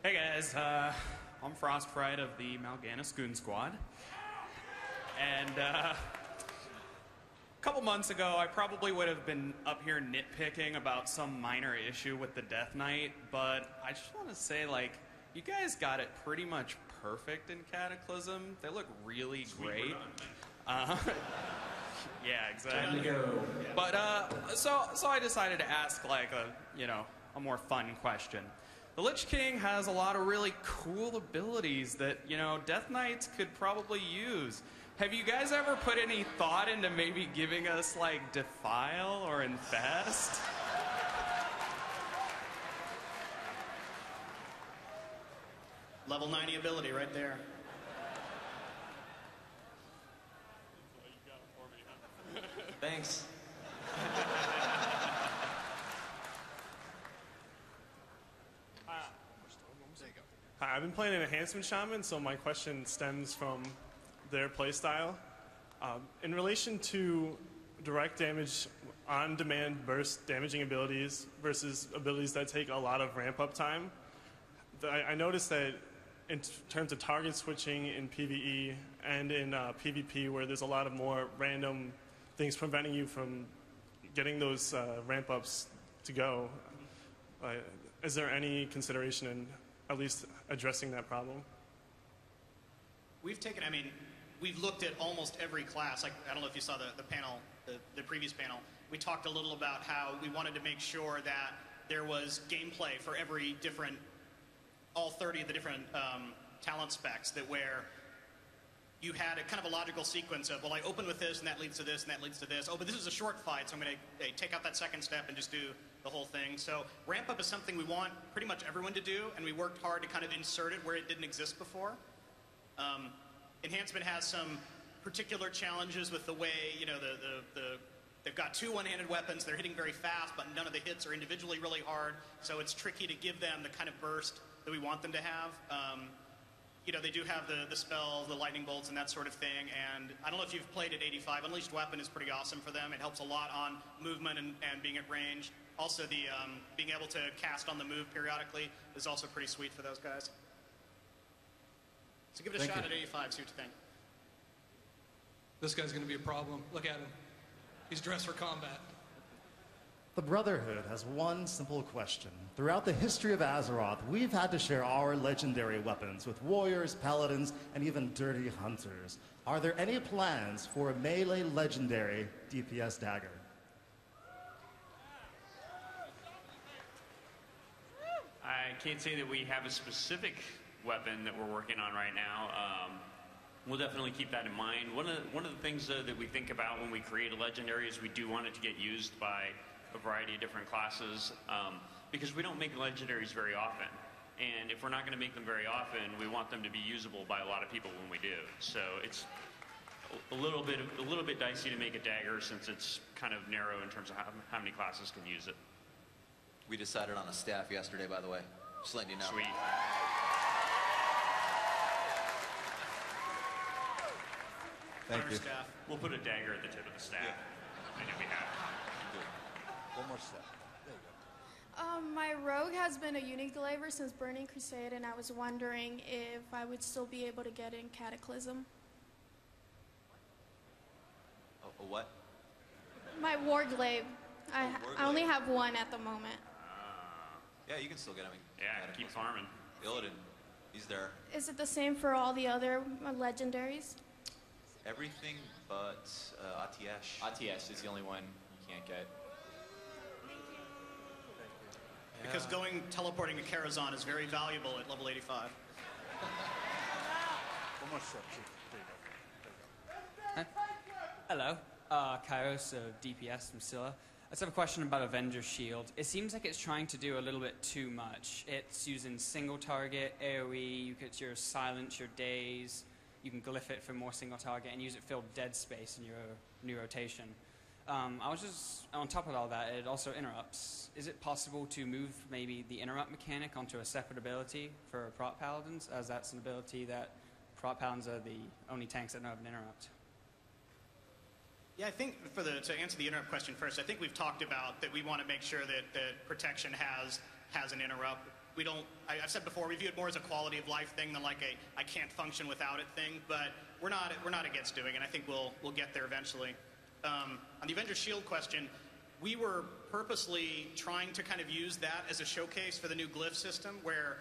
Hey guys, I'm Frostfright of the Mal'Ganis Goon Squad. And a couple months ago, I probably would have been up here nitpicking about some minor issue with the Death Knight, but I just want to say, like, you guys got it pretty much perfect in Cataclysm. They look really great. Yeah, exactly. Time to go. But so I decided to ask like a more fun question. The Lich King has a lot of really cool abilities that Death Knights could probably use. Have you guys ever put any thought into maybe giving us like Defile or Infest? Level 90 ability right there. Thanks. Hi, I've been playing an Enhancement Shaman, so my question stems from their playstyle. In relation to direct damage, on-demand burst damaging abilities versus abilities that take a lot of ramp-up time, I noticed that in terms of target switching in PvE and in PvP, where there's a lot of more random things preventing you from getting those ramp-ups to go, is there any consideration in at least addressing that problem? We've looked at almost every class. Like, I don't know if you saw the panel, the previous panel. We talked a little about how we wanted to make sure that there was gameplay for every different, all 30 of the different talent specs, that where you had a kind of a logical sequence of, well, I open with this, and that leads to this, and that leads to this. Oh, but this is a short fight, so I'm going to take out that second step and just do the whole thing. So ramp up is something we want pretty much everyone to do, and we worked hard to kind of insert it where it didn't exist before. Enhancement has some particular challenges with the way, they've got two one-handed weapons, they're hitting very fast, but none of the hits are individually really hard, so it's tricky to give them the kind of burst that we want them to have. They do have the spells, the lightning bolts, and that sort of thing, and I don't know if you've played at 85. Unleashed Weapon is pretty awesome for them. It helps a lot on movement and being at range. Also, the being able to cast on the move periodically is also pretty sweet for those guys. So give it a shot at 85, see what you think. This guy's going to be a problem. Look at him. He's dressed for combat. The Brotherhood has one simple question. Throughout the history of Azeroth, we've had to share our legendary weapons with warriors, paladins, and even dirty hunters. Are there any plans for a melee legendary DPS dagger? I can't say that we have a specific weapon that we're working on right now. We'll definitely keep that in mind. One of the things that we think about when we create a legendary is we do want it to get used by a variety of different classes, because we don't make legendaries very often. And if we're not going to make them very often, we want them to be usable by a lot of people when we do. So it's a little bit dicey to make a dagger, since it's kind of narrow in terms of how many classes can use it. We decided on a staff yesterday, by the way. Just letting you know. Sweet. Thank you. Staff. We'll put a dagger at the tip of the staff. Yeah. And you'll be happy. One more step. There you go. My rogue has been a unique glaiver since Burning Crusade, and I was wondering if I would still be able to get in Cataclysm. A what? My war glaive. I only have one at the moment. Yeah, you can still get him. Yeah, keep farming. Illidan, he's there. Is it the same for all the other legendaries? Everything but Atiesh. Atiesh is the only one you can't get. Because teleporting to Karazhan is very valuable at level 85. One more step. Huh? Hello, Kairos of DPS from Scylla. I just have a question about Avenger's Shield. It seems like it's trying to do a little bit too much. It's using single target, AoE, you get your silence, your daze, you can glyph it for more single target and use it to fill dead space in your new rotation. I was just, on top of all that, it also interrupts. Is it possible to move maybe the interrupt mechanic onto a separate ability for prot paladins, as that's an ability that prot paladins are the only tanks that know of an interrupt? Yeah, I think to answer the interrupt question first, I think we've talked about that we want to make sure that protection has an interrupt we don't. I've said before, we view it more as a quality of life thing than like a I can't function without it thing. But we're not against doing it. I think we'll get there eventually. On the Avenger Shield question, we were purposely trying to kind of use that as a showcase for the new glyph system, where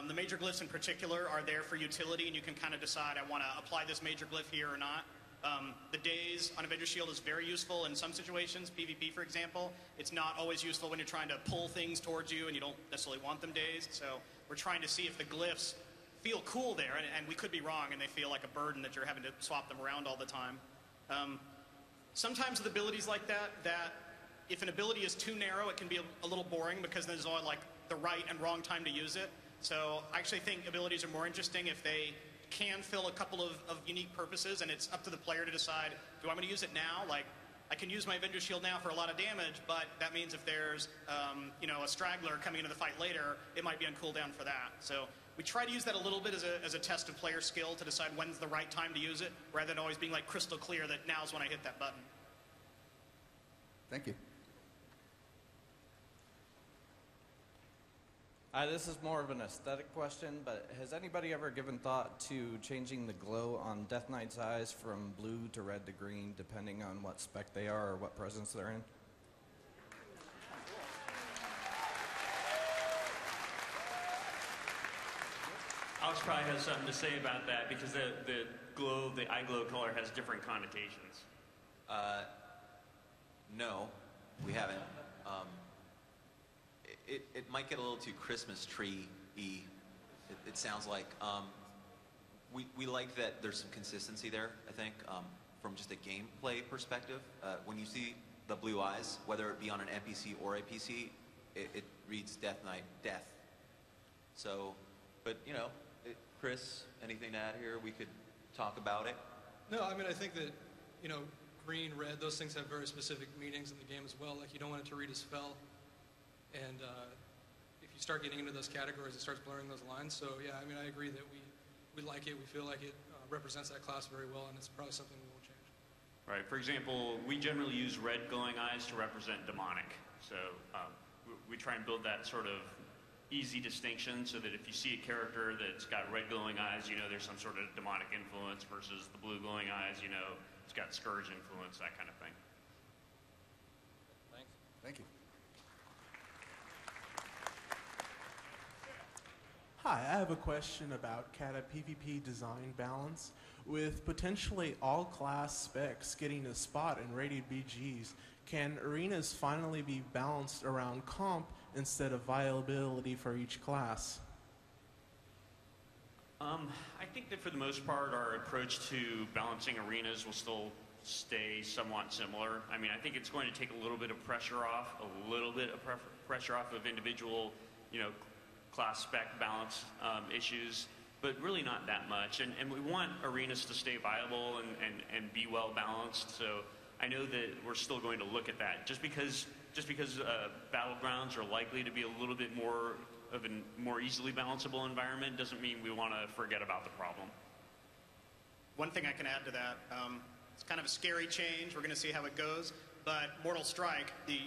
the major glyphs in particular are there for utility, and you can kind of decide, I want to apply this major glyph here or not. The daze on Avenger Shield is very useful in some situations, PvP for example. It's not always useful when you're trying to pull things towards you and you don't necessarily want them dazed. So we're trying to see if the glyphs feel cool there, and we could be wrong and they feel like a burden that you're having to swap them around all the time. Sometimes with abilities like that if an ability is too narrow, it can be a little boring because there's always like the right and wrong time to use it. So I actually think abilities are more interesting if they can fill a couple of unique purposes, and it's up to the player to decide, do I want to use it now? Like, I can use my Avenger Shield now for a lot of damage, but that means if there's a straggler coming into the fight later, it might be on cooldown for that. So we try to use that a little bit as a test of player skill to decide when's the right time to use it, rather than always being like crystal clear that now's when I hit that button. Thank you. This is more of an aesthetic question, but has anybody ever given thought to changing the glow on Death Knight's eyes from blue to red to green, depending on what spec they are or what presence they're in? Alex probably has something to say about that, because the eye glow color has different connotations. No, we haven't. It might get a little too Christmas tree-y, it sounds like. We like that there's some consistency there, I think, from just a gameplay perspective. When you see the blue eyes, whether it be on an NPC or a PC, it reads Death Knight, death. So, but, Chris, anything to add here? We could talk about it. No, I mean, I think that, green, red, those things have very specific meanings in the game as well. Like, you don't want it to read a spell. And if you start getting into those categories, it starts blurring those lines. So, yeah, I mean, I agree that we like it. We feel like it represents that class very well, and it's probably something we will change. Right. For example, we generally use red glowing eyes to represent demonic. So we try and build that sort of easy distinction so that if you see a character that's got red glowing eyes, there's some sort of demonic influence, versus the blue glowing eyes, it's got scourge influence, that kind of thing. Thanks. Thank you. Hi, I have a question about Kata PvP design balance. With potentially all class specs getting a spot in rated BGs, can arenas finally be balanced around comp instead of viability for each class? I think that for the most part, our approach to balancing arenas will still stay somewhat similar. I mean, I think it's going to take a little bit of pressure off of individual, class spec balance issues, but really not that much. And we want arenas to stay viable and be well balanced. So I know that we're still going to look at that. Just because battlegrounds are likely to be a little bit more of a more easily balanceable environment doesn't mean we want to forget about the problem. One thing I can add to that, it's kind of a scary change. We're going to see how it goes. But Mortal Strike, the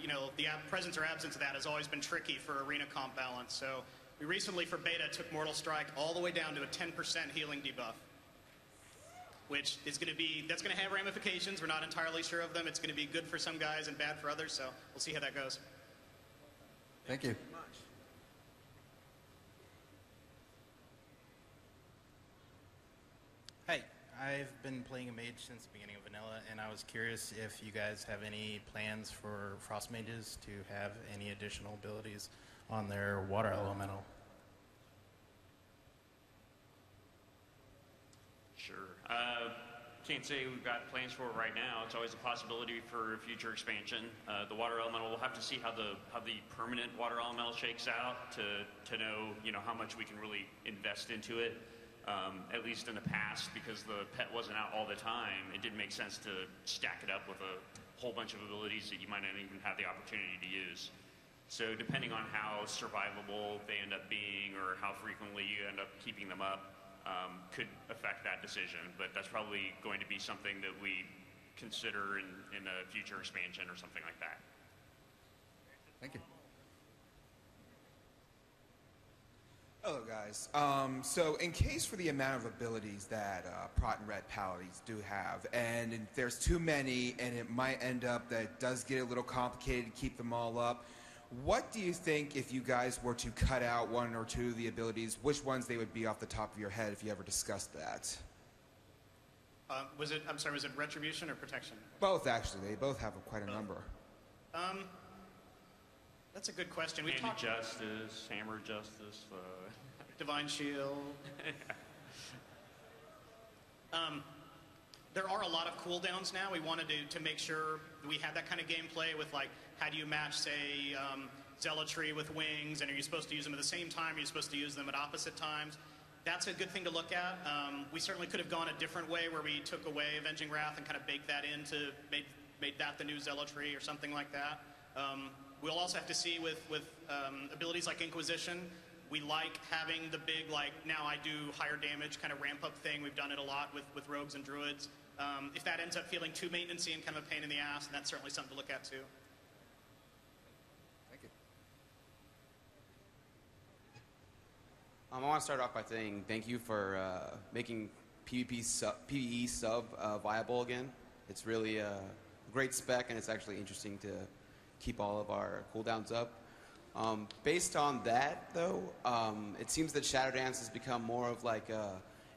presence or absence of that has always been tricky for arena comp balance. So we recently, for beta, took Mortal Strike all the way down to a 10% healing debuff, which is that's going to have ramifications. We're not entirely sure of them. It's going to be good for some guys and bad for others, so we'll see how that goes. Thank you. Hi, I've been playing a mage since the beginning of Vanilla, and I was curious if you guys have any plans for Frost Mages to have any additional abilities on their water elemental. Sure. Can't say we've got plans for it right now. It's always a possibility for future expansion. The water elemental, we'll have to see how the permanent water elemental shakes out to know how much we can really invest into it. At least in the past, because the pet wasn't out all the time, it didn't make sense to stack it up with a whole bunch of abilities that you might not even have the opportunity to use. So depending on how survivable they end up being or how frequently you end up keeping them up could affect that decision. But that's probably going to be something that we consider in a future expansion or something like that. Thank you. Hello, guys. So, in case for the amount of abilities that Prot and Red Paladins do have, and if there's too many, and it might end up that it does get a little complicated to keep them all up, what do you think if you guys were to cut out one or two of the abilities, which ones they would be off the top of your head if you ever discussed that? Was it Retribution or Protection? Both, actually. They both have quite a number. That's a good question. We Hand talked of Justice, Hammer of Justice. Divine Shield. There are a lot of cooldowns now. We wanted to make sure we had that kind of gameplay with, like, how do you match, say, Zealotry with Wings, and are you supposed to use them at the same time? Are you supposed to use them at opposite times? That's a good thing to look at. We certainly could have gone a different way where we took away Avenging Wrath and kind of baked that into, made that the new Zealotry or something like that. We'll also have to see with abilities like Inquisition. We like having the big, like, now I do higher damage kind of ramp up thing. We've done it a lot with rogues and druids. If that ends up feeling too maintenance-y and kind of a pain in the ass, then that's certainly something to look at too. Thank you. I want to start off by saying thank you for making PvE sub viable again. It's really a great spec, and it's actually interesting to keep all of our cooldowns up. Based on that, though, it seems that Shadow Dance has become more of like a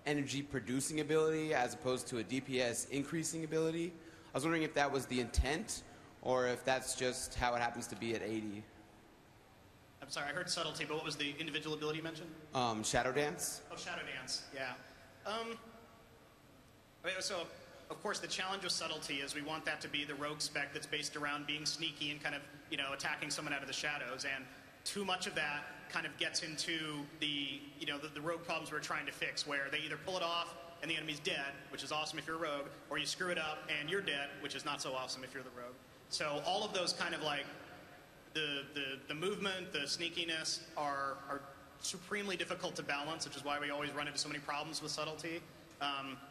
energy producing ability as opposed to a DPS increasing ability. I was wondering if that was the intent, or if that's just how it happens to be at 80. I'm sorry, I heard Subtlety, but what was the individual ability you mentioned? Shadow Dance? Oh, Shadow Dance, yeah. So, of course, the challenge with Subtlety is we want that to be the rogue spec that's based around being sneaky and kind of, you know, attacking someone out of the shadows. And too much of that kind of gets into the, you know, the rogue problems we're trying to fix, where they either pull it off and the enemy's dead, which is awesome if you're a rogue, or you screw it up and you're dead, which is not so awesome if you're the rogue. So all of those kind of like the movement, the sneakiness are supremely difficult to balance, which is why we always run into so many problems with Subtlety.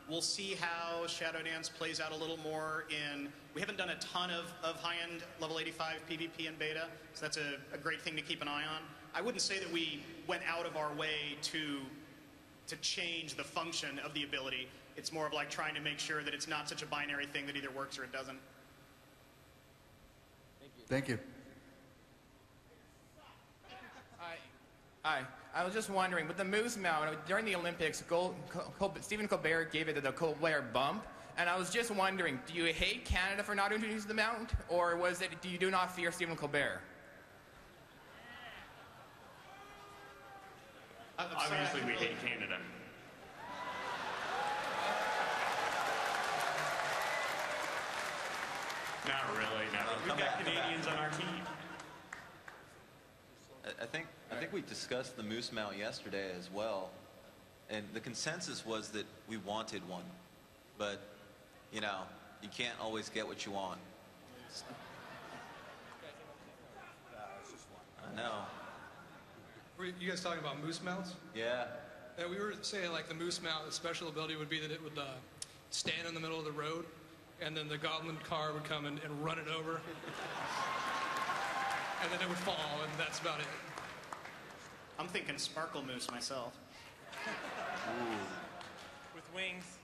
We'll see how Shadow Dance plays out a little more in... We haven't done a ton of high-end level 85 PvP in beta, so that's a great thing to keep an eye on. I wouldn't say that we went out of our way to change the function of the ability. It's more of like trying to make sure that it's not such a binary thing that either works or it doesn't. Thank you. Hi. I was just wondering, with the Moose Mount, during the Olympics, Stephen Colbert gave it the Colbert bump, and I was just wondering, do you hate Canada for not introducing the mount, or was it, do you do not fear Stephen Colbert? Obviously, we hate Canada. Not really, no. We've got Canadians on our team. I think we discussed the Moose Mount yesterday as well, and the consensus was that we wanted one, but you know, you can't always get what you want. I know. Were you guys talking about moose mounts? Yeah. Yeah, we were saying like the moose mount, the special ability would be that it would stand in the middle of the road, and then the goblin car would come and run it over. And then it would fall, and that's about it. I'm thinking Sparkle Moose myself. Ooh. With wings.